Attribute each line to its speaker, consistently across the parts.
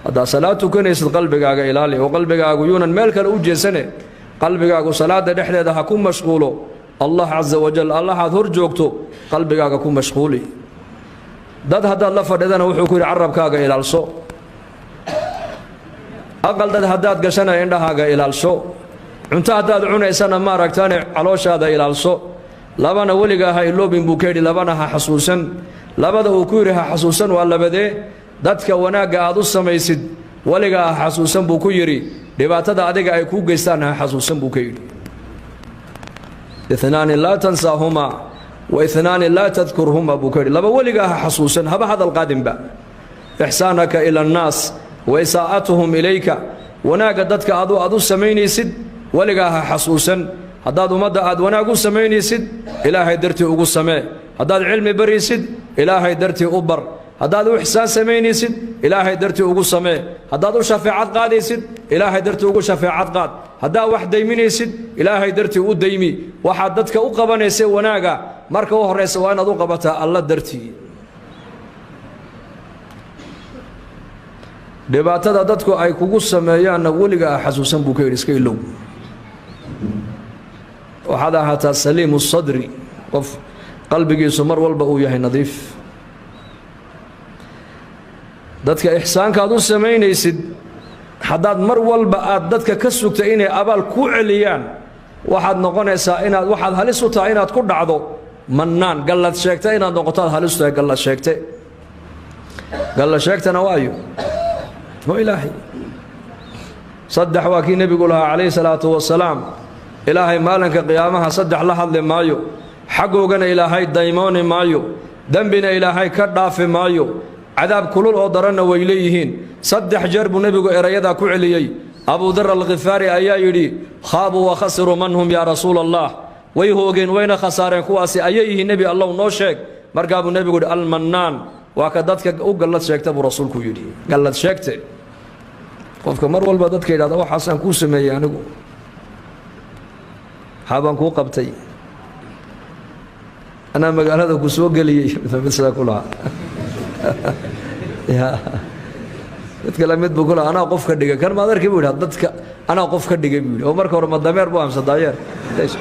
Speaker 1: هذا صلاة كنيس قلبك إلالي وقلبك يونا مالك الأوجسنة قلبك صلاة دحلة ده هكون مشغوله الله عز وجل الله هذور جوكتو قلبك هكون مشغولي داد هذا الله فردنا وحكور عربك إلى الصو أقل داد هداد قشنا عندها إلى الصو أنت هداد عنا سنة ما ركتاني علوش هذا إلى الصو لبنا ولقاها اللوبين بوكيدي لبناها حسوسا لبدا وكورها حسوسا ولا بدي dadka wanaaga aad u samaysid waliga xasuusan buu ku yiri dhibaatada adiga ay ku geystaan xasuusan buu ka yiri ithnaan la tansahuma wa ithnaan la tadhkurhuma buu ka yiri laba waliga xasuusan haba hadal qaadim ba ihsaanaka ila an-nas wa isaa'atuhum ilayka wanaaga dadka aad u samaynaysid waliga xasuusan hadaad umada aad wanaag u samaynaysid ilaahay dartii ugu samee hadaad cilmi barisid ilaahay dartii u bar هذا إحسان سمينيسد إلهي درتي أقول سماه هذا شفاعة قاديسد إلهي درتي أقول شفاعة قاد هذا واحد ديمينيسد إلهي درتي أقول ديمي وحدتك أقبنيس وناقة مركه هرس وأنا ذوقبتها الله درتي دبعت هذا دتك أي كوجو سمايا نقولك حسوسا بوكيرس كيلو وهذا حتى سليم الصدر قف قلبك يسمر والبقوا يهي نظيف dadka ihsaanka aad u sameynaysid hadaad mar walba aad dadka ka sugto inay abaal ku celiyaan waxaad noqonaysaa inaad waxaad halis u tahay inaad ku dhacdo mannaan galad sheegtay inaad noqoto halis u tahay galad sheegtana waayo oo ilaahi saddex waa kii nabigu lahaa calayhi salaatu wasalaam ilaahay maalinka qiyaamaha saddex la hadli maayo xagoogana ilaahay daymooni maayo dambina ilaahay ka dhaafi maayo عذاب كلول أو درنا ويليهين صدح جرب نبي إريدا كعليي أبو ذر الغفاري أيا يري خابوا وخسروا منهم يا رسول الله ويهوجين وين خسارين كواسي أيه نبي الله نوشك مرقاب النبي يقول المنان وكذاتك قلت شيكت أبو رسول كيري قلت شيكت قفك مر والبدت كيدا ده حسن كوسمي يعني حابن كو قبتي أنا مقال هذا كسوق لي مثل كلها يا تكلمت بقول أنا قف كدقة كان ما أدرك يقول هذا أنا قف كدقة يقول عمرك ورمى الضمير بوام صداير ليش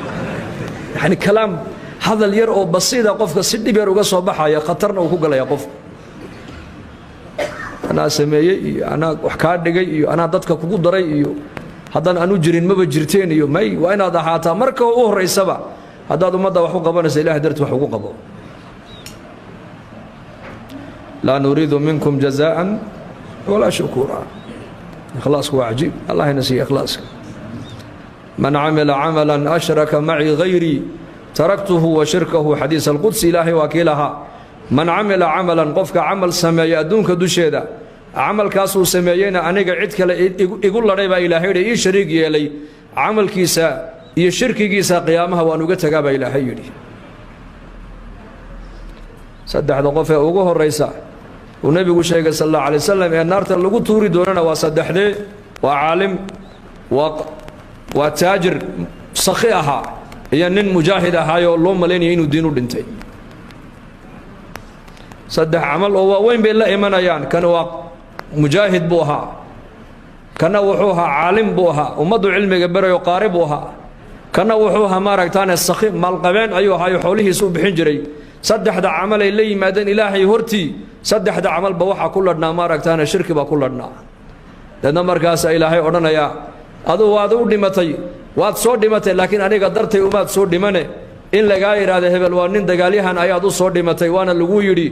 Speaker 1: يعني كلام هذا الير أو بسيط قف كسيدي بيروق صباحا يا خطرنا وكوجل يا قف أنا سمي أنا وحكار دقة أنا ضدك كوجو دري هذا أنا جرين ما بجرتين ماي وأنا هذا حاتا مركو أهر السبع هذا ماذا وحقوق بنا سلاح درت وحقوق به لا نريد منكم جزاء ولا شكورا إخلاص هو عجيب الله ينسي إخلاصك من عمل عملا أشرك معي غيري تركته وشركه حديث القدس إلهي وكيلها من عمل عملا قفك عمل سمايا دونك دوشيدا عمل كاسو سمايين أنيق عدك يقول لريبا إلهي إيه شريك يلي عمل كيسا إيه شرك كيسا قيامها وأنوقتك با إلهي صدح دقفة أقوه الرئيسة ونبي شيخ صلى الله عليه وسلم ان نارت لو توري دوننا وصدخده وعالم وتاجر سخيها هي نن مجاهد هايو لو مليني انو دينو دنتي صدح عمل هو وين بين لا ايمانيان كان مجاهد بوها كان وحوها عالم بوها ومدو علمي بريو قاربوها كان وحوها ما رغتان السخي مال قبين ايو هايو حوليه سو بخين جري صدح دا عمل اللي مادن إلهي هرتي صدح دا عمل بوحا كلنا ما ركتانا شرك با كلنا لأن مركز إلهي أرنا يا أدو دمتي واد صور دمتي لكن أنا قدرتي وماد صور دمني إن لغاير هذا هبل وانين دقاليهان أيادو صور دمتي وانا اللقو يري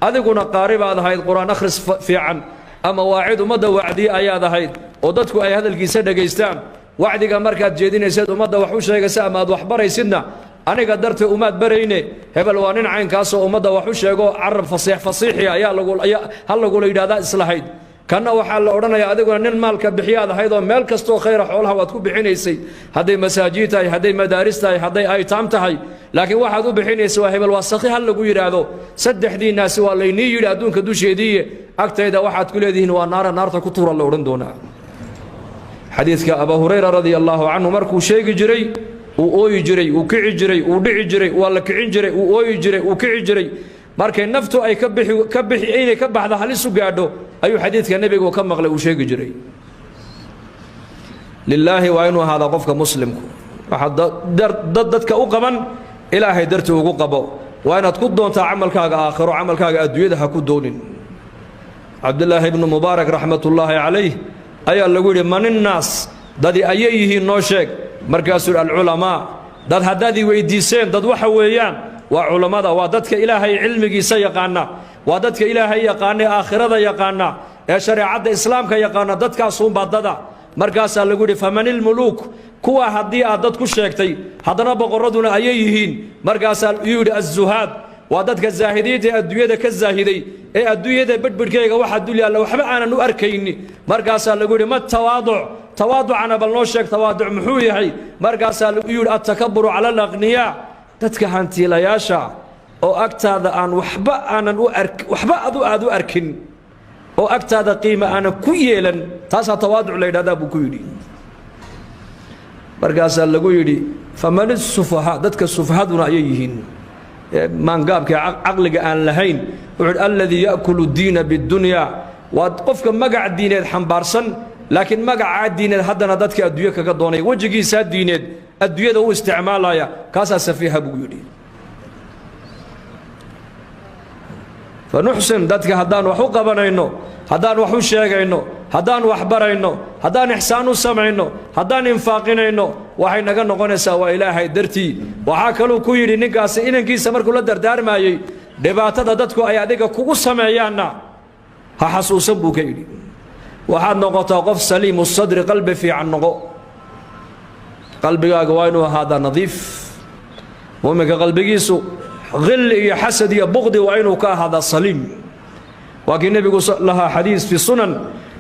Speaker 1: أدقنا قارب هذا هاي القرآن أخرس في عن أما واعد ومدى وعدي أياد هاي وددكو أي هذا القيسة دقيستان وعدك مركز جيدين يسيد ومدى وحوش يقسا ما أدو أحبار يسيدنا أنا قدرت أماد بريني هبل وانين عين كاسو أمدا وحوش يقول عرب فصيحي يا لقول هل لقول إذا إصلاحيد كان وحال أورنا يا أديكون نن مالك بحياد هيدا مالك استو خير حولها وتكون بحينيسي هذي مساجيتها هذي مدارستها هذي أيتامتها لكن واحد بحينيسي وهبل وسخي هل لقول هذا سدح دي الناس واللي نيجي لأدون كدوش يديه أكتر إذا واحد كل هذه نار تكتور الله ورندونا حديثك أبا هريرة رضي الله عنه مركو شيء جري وأوي جري وكعي جري ودعي جري ولا كعين جري وأوي جري وكعي جري markay naftu ay ka bixi ay ka baxda halis u gaadho ayuu xadiidka nebigu ka maqlay uu sheegi jiray lilaahi waa inuu ahaada qofka muslimku waxa dadka u qaban ilaahay dartii ugu qabo waa inaad ku doontaa camalkaaga aakhiro camalkaaga adduunyada ha ku doonin cabdillaahi ibnu mubaarak raxmatullaahi calayh ayaa lagu yidhi maninnaas dadi ayay yihiin noo sheeg markaasuu yidhi alculamaa dad haddaad i weyddiiseen dad waxa weeyaan waa culammada waa dadka ilaahay cilmigiisa yaqaana waa dadka ilaahay yaqaana ee aakhirada yaqaana ee shareecadda islaamka yaqaana dadkaasuunbaa dada markaasaa lagu yidhi famanilmuluuk kuwa haddii aad dad ku sheegtay haddana boqorraduna ayay yihiin markaasaa yuu yidhi azuhaad waa dadka zaahidiinta ee adduunyada ka zaahiday ee adduunyada bedhbedhkayga waxa dul yaalla waxba aanan u arkayni markaasaa lagu yidhi ma tawaaduc tawaaducana bal noo sheeg tawaaduc muxuu yahay markaasaa yuu yidhi attakaburu cala alaqniyaa dadka hantiilayaasha oo agtaada aan waxba aanan u waxba aad u arkin oo agtaada qiima aanan ku yeelan taasaa tawaaduc la yidhahdaa buu ku yidhi markaasaa lagu yidhi faman isufahaa dadka sufahaduna ayay yihiin maangaabka caqliga aan lahayn wuxuu yidhi alladii ya'kulu diina biddunyaa waa qofka magac diineed xambaarsan laakiin magacaa diineed haddana dadka adduunye kaga doonaya wejigiisaa diineed adduunyada u isticmaalaya kaasaa safiiha buu yidhi fanuxsin dadka haddaan wax u qabanayno haddaan wax u sheegayno haddaan wax barayno haddaan ixsaan u samayno haddaan infaaqinayno waxay naga noqonaysaa waa ilaahay dartii waxaa kaluu ku yidhi ninkaasi inankiisa markuu la dardaarmaayey dhibaatada dadku ay adiga kugu sameeyaanna ha xasuusan buu ka yidhi waxaad noqotaa qof saliimu sadri qalbi fiican noqo qalbigaaga waa inuu ahaadaa nadiif mu'minka qalbigiisu غل iyo xasad iyo buqdi waa inuu ka ahaadaa saliim waa kii nebigu lahaa xadiis fi sunan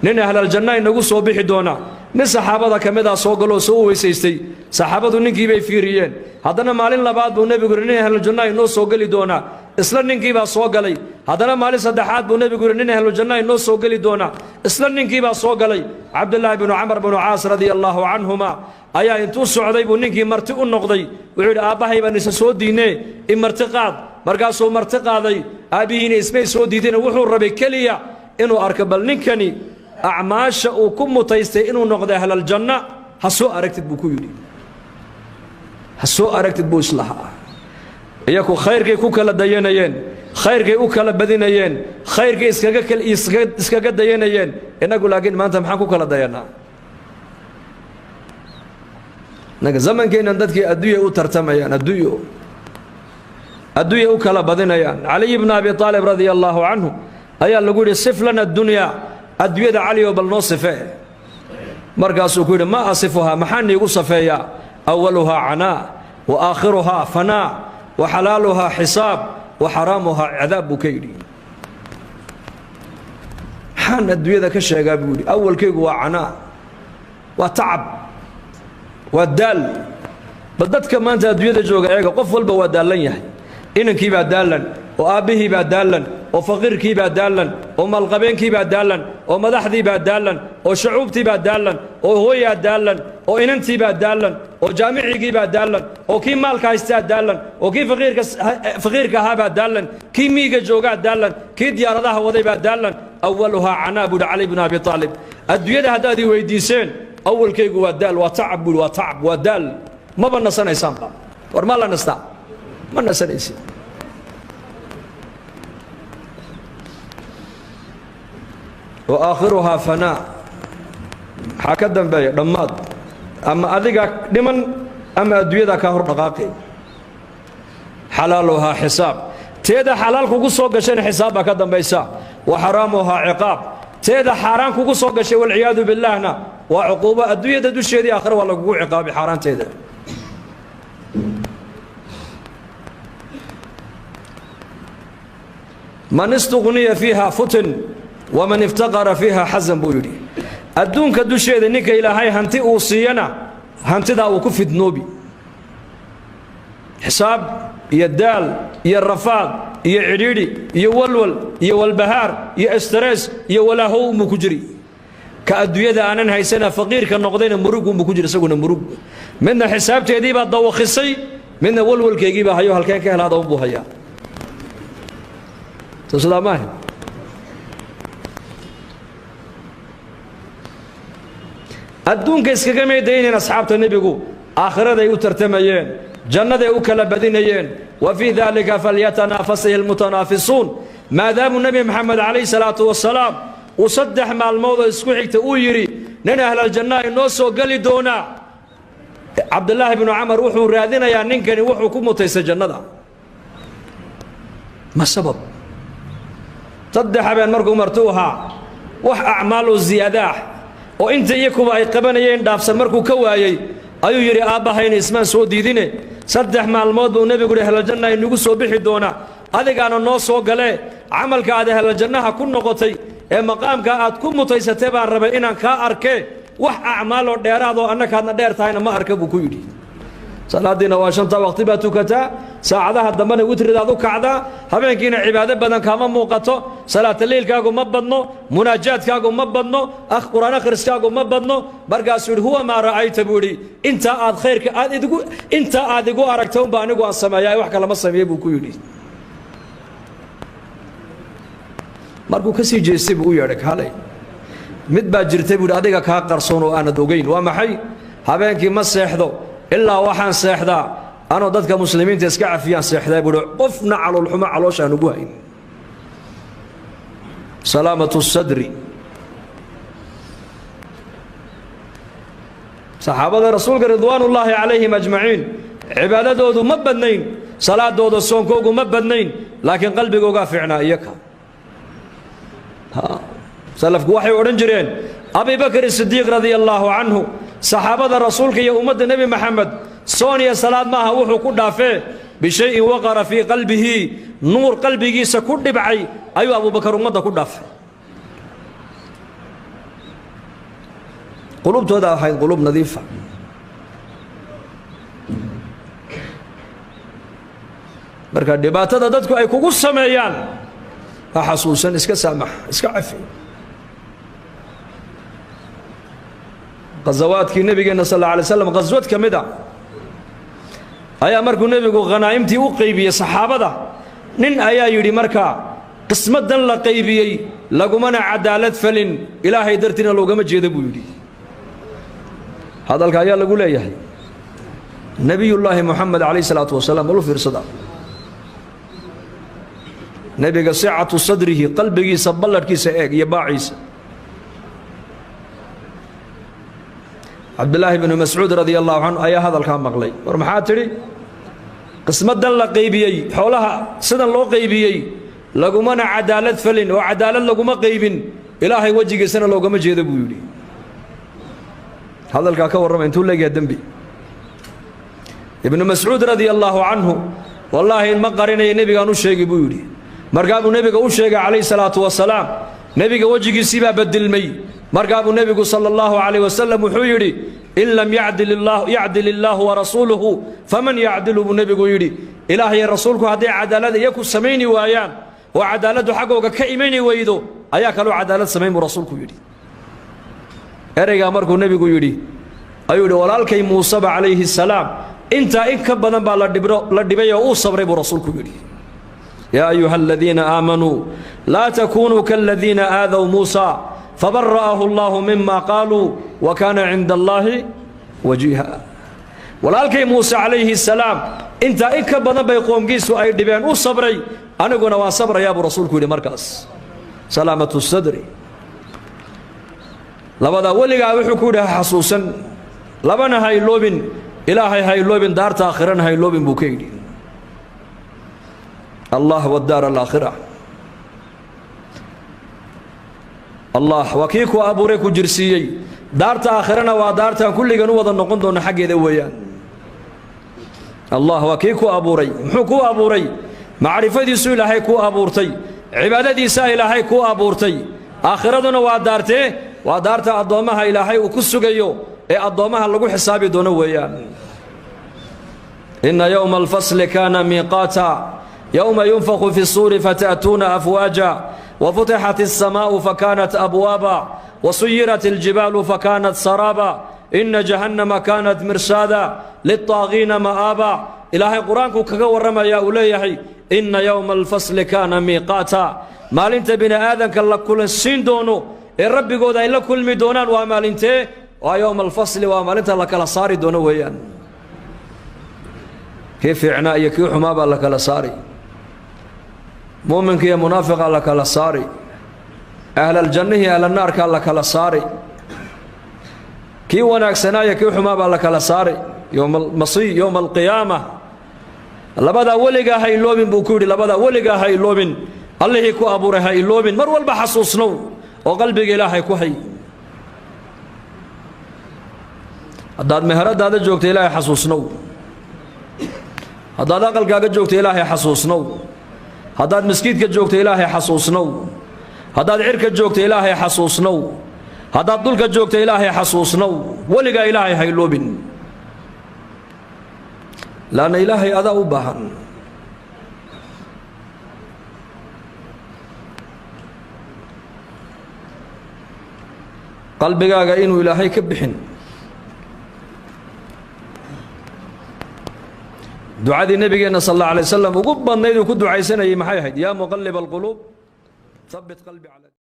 Speaker 1: nin ahlaljanna inagu soo bixi doona nin saxaabada ka mid ah soo galoo soo weysaystay saxaabadu ninkii bay fiiriyeen haddana maalin labaad buu nebigu yidhi nin ahlaljanna inoo soo geli doonaa isla ninkii baa soo galay haddana maalin saddexaad buu nebigu yidhi nin ahlaljanna inoo soo geli doonaa isla ninkii baa soo galay cabdullaahi binu camar binu caas radia allaahu canhuma ayaa intuu socday buu ninkii marti u noqday wuxuu yidhi aabbahay baan isa soo diinee i marti qaad markaasuu marti qaaday aabbihiina ismay soo diideen wuxuu rabay keliya inuu arko bal ninkani acmaasha uu ku mutaystay inuu noqdo ahlaljanna ha soo aragtid buu ku yidhi ha soo aragtid buu islahaa iyaku khayrkay ku kala dayanayeen khayrkay u kala badinayeen khayrkay iskaga dayanayeen innagu laakiin maanta maxaan ku kala dayanaa naga zamankeennan dadkii adduunya u tartamayaan adduunya u kala badinayaan caliy ibnu abi aalib radia allaahu canhu ayaa lagu yidhi sif lana addunya adduunyada caliyo bal noo sifee markaasuu ku yidhi maa asifuhaa maxaa niigu safeeyaa awaluhaa canaa wa aakhiruhaa fanaa wa xalaaluhaa xisaab wa xaraamuhaa cadaab buu ka yidhi maxaan adduunyada ka sheegaa buu yidhi awalkaygu waa canaa waa tacab waa daal bal dadka maanta adduunyada jooga eega qof walba waa daallan yahay inankii baa daallan oo aabbihii baa daallan oo faqiirkii baa daallan oo maalqabeenkii baa daallan oo madaxdii baa daallan oo shucuubtii baa daallan oo hooyaa daallan oo inantii baa daallan oo jaamicigii baa daallan oo kii maalka haystaa daallan oo kii faqiirka ahaa baa daallan kii miiga joogaa daallan kii diyaaradaha waday baa daallan awaluhaa canaa buuhi cali bnu abi aalib adduunyada haddaad ii weyddiiseen awalkaygu waa daal waa tacab buuhi waa tacab waa daal maba nasanaysaanba war maa la nastaa ma nasanaysid wa aakhiruhaa fanaa maxaa ka dambeeya dhammaad ama adigaa dhiman ama adduunyadaa kaa hor dhaqaaqay xalaaluhaa xisaab teeda xalaal kugu soo gashayna xisaab baa ka dambaysa wa xaraamuhaa ciqaab teeda xaaraan kugu soo gashay walciyaadu billaahna waa cuquubo adduunyada dusheedii aakhira waa lagugu ciqaabi xaaraanteeda man istuqniya fiiha futin waman iftaqara fiiha xasan buu yidhi adduunka dusheeda ninka ilaahay hanti uu siiyana hantidaa uu ku fidnoobi xisaab iyo daal iyo rafaad iyo cidhiidhi iyo walwal iyo walbahaar iyo stress iyo walaahow unbuu ku jiri ka adduunyada aanan haysana faqiirka noqdayna murug unbuu ku jiri isaguna murug midna xisaabteedii baa dawakhisay midna walwalkeygii baa hayo halkeen ka helaada unbuu hayaa soo sidaa maaha adduunka iskaga meedayneen asxaabta nebigu aakhiraday u tartamayeen jannaday u kala badinayeen wa fii daalika falyatanaafasahi almutanaafisuun maadaamuu nebi maxamed calayhi salaatu wasalaam uu 3 maalmood oo isku xigta uu yidhi nin ahlaljanna inoo soo geli doonaa cabdulaahi bnu camar wuxuu raadinayaa ninkani wuxuu ku mutaystay jannada ma sabab 3 habeen markuu martuu ahaa wax acmaal oo ziyaada ah oo inta iyakuba ay qabanayeen dhaafsan markuu ka waayey ayuu yidhi aabbahayna ismaan soo diidine 3 maalmood buu nebigu yidhi ahlaljanna inagu soo bixi doona adigaana noo soo galee camalka aad ahlaljannaha ku noqotay ee maqaamka aad ku mutaysatay baan rabay inaan kaa arkee wax acmaal oo dheeraad oo annakaadna dheer tahayna ma arka buu ku yidhi salaadiina waa 5 waqti baa tukataa saacadaha dambena witridaad u kacdaa habeenkiina cibaado badan kaama muuqato salaata leylkaagu ma badno munaajaadkaagu ma badno quraan akhriskaagu ma badno markaasuu yidhi huwa maa ra'ayta buu yidhi intaa aad khayrka aad igu aragta unba anigu aan sameeyaa wax kalama sameeye buu ku yidhi markuu ka sii jeestay buu u yeedhay kaalay mid baa jirtay buu yidhi adiga kaa qarsoon oo aanad ogeyn waa maxay habeenkii ma seexdo ilaa waxaan seexdaa anoo dadka muslimiinta iska cafiyaan seexdaa buu yidhi qofna caloolxumo calooshaan ugu hayn salaamatu sadri saxaabada rasuulka ridwaanullaahi calayhim ajmaciin cibaadadoodu ma badnayn salaadooda soonkoogu ma badnayn laakiin qalbigoogaa fiicnaa iyaka salafku waxay odhan jireen abi bakr sidiiq radia allaahu canhu saxaabada rasuulka iyo ummadda nebi maxamed soon iyo salaad maaha wuxuu ku dhaafee bishayin waqara fii qalbihi nuur qalbigiisa ku dhibcay ayuu abubakar ummadda ku dhaafay qulubtooda ahayd qulub nadiifa marka dhibaatada dadku ay kugu sameeyaan ha xasuusan iska saamax iska cafi qazawaadkii nabigeena sallallahu alayhi wasallam qaswad kamida ayaa markuu nabigu qanaa'imtii u qaybiyay saxaabada nin ayaa yiri marka qismadan la qaybiyay lagumana cadaalad falin ilaahay dartina loogama jeedo buu yiri hadalka ayaa lagu leeyahay nabiyullaahi muhammad alayhi salaatu wasalaam wal fiirsada nabiga sa'atu sadrihi qalbigiisa balladkiisa eeg iyo baaciisa cabdulaahi ibn mas'uud radiyallahu anhu ayaa hadalka maqlay war maxaa tiri qismadan la qaybiyay xoolaha sidan loo qaybiyay lagumana cadaalad falin oo cadaalad laguma qaybin ilaahay wajigiisana loogama jeedo buu yiri hadalka ka warramay intuu leeyahay dambi ibn mas'uud radiyallahu anhu wallahi ma qarinay nabigaan u sheegay buu yiri markaabuu nabiga u sheegay calayhi salaatu wasalaam nabiga wajigiisii baa bedilmay markaabuu nabigu sallallahu alayhi wasallam wuxuu yidhi in lam yacdil illaahu wa rasuuluhu faman yacdilu buu nabigu yidhi ilaahay rasuulku hadday cadaalad iyaku samayni waayaan oo cadaaladdu xaggooga ka imani weydo ayaa kaloo cadaalad samayn buu rasuulku yidhi ereygaa markuu nabigu yidhi ayuu yidhi walaalkay muuseba calayhi salaam intaa in ka badan baa la dhibay oo uu sabray buu rasuulku yidhi يا أيها الذين آمنوا لا تكونوا كالذين آذوا موسى فبرأه الله مما قالوا وكان عند الله وجيها ولكن موسى عليه السلام انت اكبر بيقوم جيسو اي دبان وصبري انا قلنا وصبر يا ابو رسولك لمركز سلامة الصدر لبدا ولغا وحو كودا حسوسا لبنا هاي لوبن الهي هاي لوبن دارتا اخرن هاي لوبن بوكيدي الله والدار الآخرة الله وكيكو أبو ريكو جرسيي دارتا آخرنا ودارتا كل جنوة النقند ونحق ذويان الله وكيكو أبو ري محكو أبو ري معرفة سؤال هيكو أبو رتي عبادة سائلة هيكو أبو رتي آخرتنا ودارتا أضومها إلى هي وكسو جيو أضومها لقو حسابي دون ويان إن يوم الفصل كان ميقاتا يوم ينفخ في الصور فتأتون أفواجا وفتحت السماء فكانت أبوابا وسيرت الجبال فكانت سرابا إن جهنم كانت مرصادا للطاغين مآبا إلهي قرآنك كورما يا أوليحي إن يوم الفصل كان ميقاتا مال انت بنا آذن كالله كل السين دونو الرب قودا إلا كل مدونان ومال انت ويوم الفصل ومالنت لك لصاري دون ويان كيف عنا يكيو حمابا لك لصاري مؤمن كي منافق لك لصاري أهل الجنة أهل النار كان لك لصاري كي وناك سنا يكيو حمابا لك لصاري يوم المصير يوم القيامة لبدا ولغا هاي لوبين بوكوري لبدا ولغا هاي لوبين الله يكو أبوره هاي لوبين مر والبا حسوسنو وقلبك إلهي كو هاي هداد مهرد هذا جوكت إلهي حسوسنو هداد أقلقاك جوكت إلهي حسوسنو هداد مسكيتك جوكت إلهي حسوسنو هداد عرك جوكت إلهي حسوسنو هداد دولك جوكت إلهي حسوسنو ولغا إلهي هاي لوبين لأن إلهي أذى أبهن قلبك إنه إلهي كبحن دعاء النبي صلى الله عليه وسلم وقبل نيدو كدعاء سنة يا مقلب القلوب ثبت قلبي على